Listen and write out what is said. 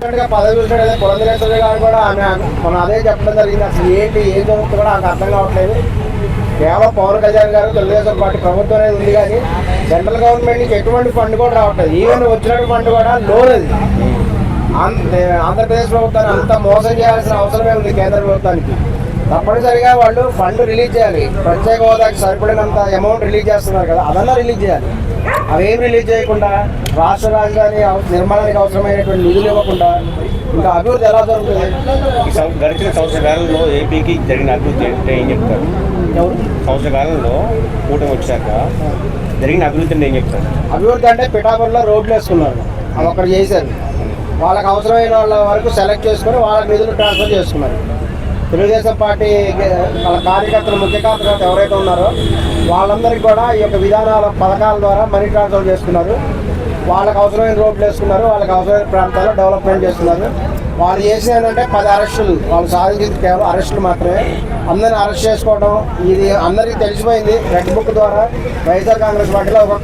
పదవి చూసినట్టు పురంధరేశ్వరి గారు కూడా ఆమె మనం అదే చెప్పడం జరిగింది. అసలు ఏంటి ఏం జరుగుతుందో కూడా నాకు అర్థం కావట్లేదు. కేవలం పవన్ కళ్యాణ్ గారు తెలుగుదేశం పార్టీ ప్రభుత్వం అనేది ఉంది, కానీ సెంట్రల్ గవర్నమెంట్ నుంచి ఎటువంటి ఫండ్ కూడా రావట్లేదు. ఈవెన్ వచ్చినటువంటి ఫండ్ కూడా లోన్ అది. ఆంధ్రప్రదేశ్ ప్రభుత్వాన్ని అంత మోసం చేయాల్సిన అవసరమే ఉంది కేంద్ర ప్రభుత్వానికి. తప్పనిసరిగా వాళ్ళు ఫండ్ రిలీజ్ చేయాలి. ప్రత్యేక హోదాకి సరిపడినంత అమౌంట్ రిలీజ్ చేస్తున్నారు కదా, అదన్నా రిలీజ్ చేయాలి. అవేం రిలీజ్ చేయకుండా రాష్ట్ర రాజధాని నిర్మాణానికి అవసరమైనటువంటి నిధులు ఇవ్వకుండా ఇంకా అభివృద్ధి ఎలా జరుగుతుంది? గడిచిన సంవత్సర కాలంలో ఏపీకి జరిగిన అభివృద్ధి అంటే ఏం చెప్తారు? సంవత్సర కాలంలో కూటమి వచ్చాక జరిగిన అభివృద్ధి అంటే ఏం చెప్తారు? అభివృద్ధి అంటే పిఠాపురంలో రోడ్లు వేసుకున్నారు, అవి అక్కడ చేశారు. వాళ్ళకి అవసరమైన వాళ్ళ వరకు సెలెక్ట్ చేసుకొని వాళ్ళ నిధులు ట్రాన్స్ఫర్ చేసుకున్నారు. తెలుగుదేశం పార్టీ వాళ్ళ కార్యకర్తలు, ముఖ్య కార్యకర్తలు ఎవరైతే ఉన్నారో వాళ్ళందరికీ కూడా ఈ యొక్క విధానాల పథకాల ద్వారా మనీ ట్రాన్స్ఫర్ చేసుకున్నారు. వాళ్ళకి అవసరమైన రోడ్లు వేసుకున్నారు, వాళ్ళకి అవసరమైన ప్రాంతాల్లో డెవలప్మెంట్ చేస్తున్నారు. వాళ్ళు చేసిన ఏంటంటే 10 అరెస్టులు, వాళ్ళు సాధించింది కేవలం అరెస్టులు మాత్రమే. అందరిని అరెస్ట్ చేసుకోవడం ఇది అందరికీ తెలిసిపోయింది. రెడ్ బుక్ ద్వారా వైఎస్ఆర్ కాంగ్రెస్ పార్టీలో ఒక